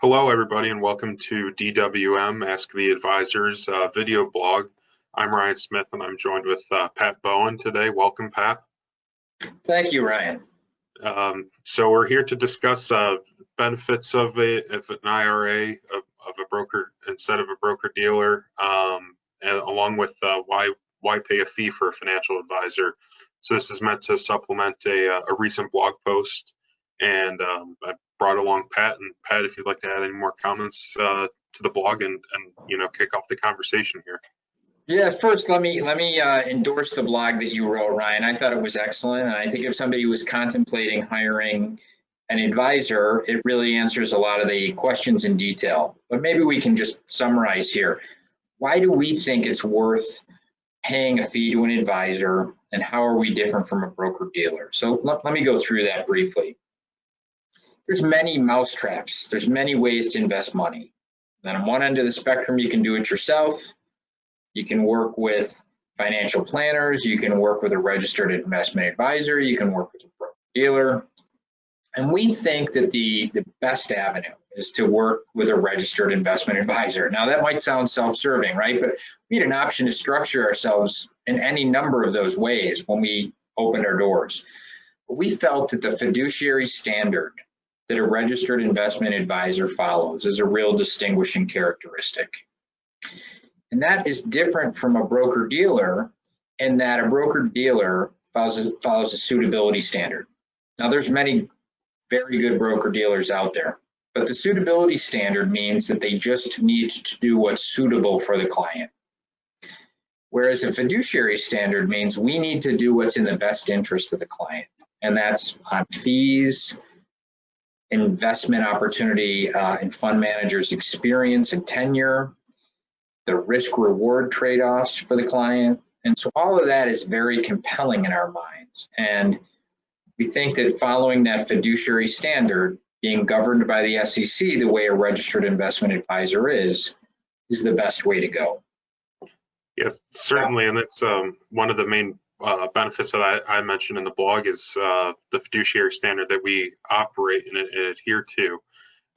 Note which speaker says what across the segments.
Speaker 1: Hello, everybody, and welcome to DWM Ask the Advisors video blog. I'm Ryan Smith, and I'm joined with Pat Bohen today. Welcome, Pat.
Speaker 2: Thank you, Ryan.
Speaker 1: So we're here to discuss benefits of an IRA of a broker instead of a broker dealer, and along with why pay a fee for a financial advisor. So this is meant to supplement a recent blog post, and I brought along Pat. And Pat, if you'd like to add any more comments to the blog and kick off the conversation here.
Speaker 2: Yeah, first let me endorse the blog that you wrote, Ryan. I thought it was excellent, and I think if somebody was contemplating hiring an advisor, it really answers a lot of the questions in detail. But maybe we can just summarize here. Why do we think it's worth paying a fee to an advisor, and how are we different from a broker dealer? So let me go through that briefly. There's many mousetraps. There's many ways to invest money. Then on one end of the spectrum, you can do it yourself. You can work with financial planners. You can work with a registered investment advisor. You can work with a broker dealer. And we think that the best avenue is to work with a registered investment advisor. Now, that might sound self-serving, right? But we had an option to structure ourselves in any number of those ways when we opened our doors. But we felt that the fiduciary standard that a registered investment advisor follows is a real distinguishing characteristic. And that is different from a broker dealer in that a broker dealer follows a suitability standard. Now, there's many very good broker dealers out there, but the suitability standard means that they just need to do what's suitable for the client. Whereas a fiduciary standard means we need to do what's in the best interest of the client. And that's on fees, investment opportunity, and fund managers' experience and tenure, the risk-reward trade-offs for the client. And so all of that is very compelling in our minds. And we think that following that fiduciary standard, being governed by the SEC the way a registered investment advisor is the best way to go.
Speaker 1: Yes, certainly. And that's one of the main benefits that I mentioned in the blog is the fiduciary standard that we operate and adhere to.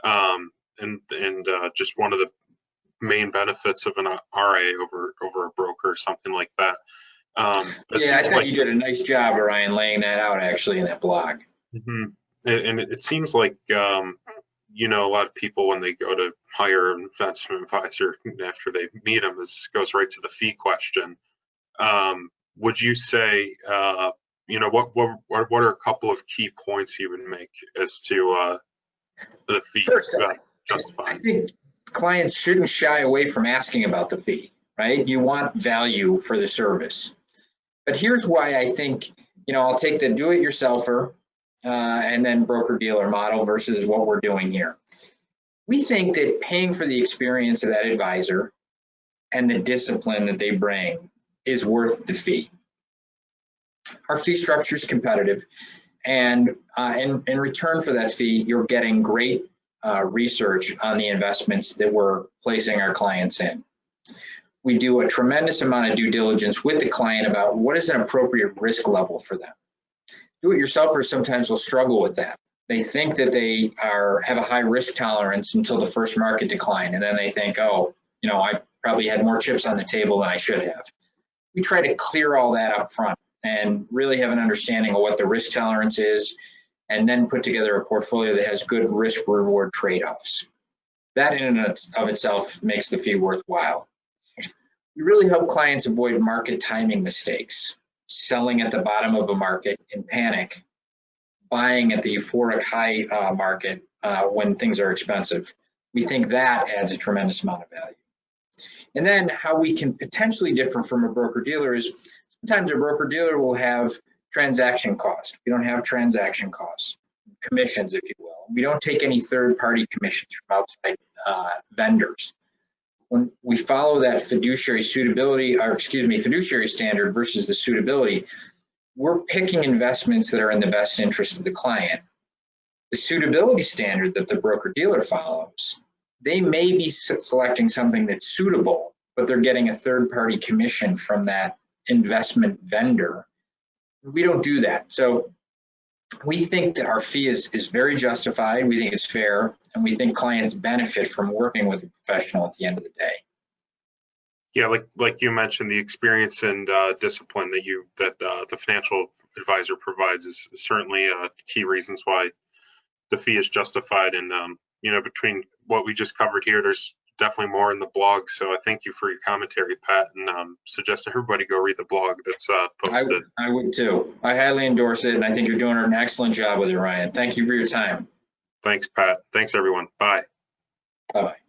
Speaker 1: And just one of the main benefits of an RA over a broker or something like that.
Speaker 2: Yeah, I thought you did a nice job, Ryan, laying that out actually in that blog.
Speaker 1: Mm-hmm. And it seems like, a lot of people when they go to hire an investment advisor after they meet them, this goes right to the fee question. Would you say, what are a couple of key points you would make as to the fee justifying?
Speaker 2: I think clients shouldn't shy away from asking about the fee, right? You want value for the service. But here's why I think, I'll take the do-it-yourselfer and then broker-dealer model versus what we're doing here. We think that paying for the experience of that advisor and the discipline that they bring is worth the fee. Our fee structure is competitive, and in return for that fee, you're getting great research on the investments that we're placing our clients in. We do a tremendous amount of due diligence with the client about what is an appropriate risk level for them. Do-it-yourselfers sometimes will struggle with that. They think that they have a high risk tolerance until the first market decline, and then they think, oh, I probably had more chips on the table than I should have. We try to clear all that up front and really have an understanding of what the risk tolerance is, and then put together a portfolio that has good risk-reward trade-offs. That in and of itself makes the fee worthwhile. We really help clients avoid market timing mistakes, selling at the bottom of a market in panic, buying at the euphoric high market when things are expensive. We think that adds a tremendous amount of value. And then how we can potentially differ from a broker-dealer is sometimes a broker-dealer will have transaction costs. We don't have transaction costs, commissions, if you will. We don't take any third-party commissions from outside vendors. When we follow that fiduciary standard versus the suitability, we're picking investments that are in the best interest of the client. The suitability standard that the broker-dealer follows, they may be selecting something that's suitable, but they're getting a third-party commission from that investment vendor. We don't do that. So we think that our fee is very justified. We think it's fair, and we think clients benefit from working with a professional at the end of the day.
Speaker 1: Yeah, like you mentioned, the experience and discipline that the financial advisor provides is certainly key reasons why the fee is justified. And between what we just covered here, there's definitely more in the blog. So I thank you for your commentary, Pat, and suggest everybody go read the blog that's posted.
Speaker 2: I would too. I highly endorse it, and I think you're doing an excellent job with it, Ryan. Thank you for your time.
Speaker 1: Thanks, Pat. Thanks, everyone. Bye.
Speaker 2: Bye-bye.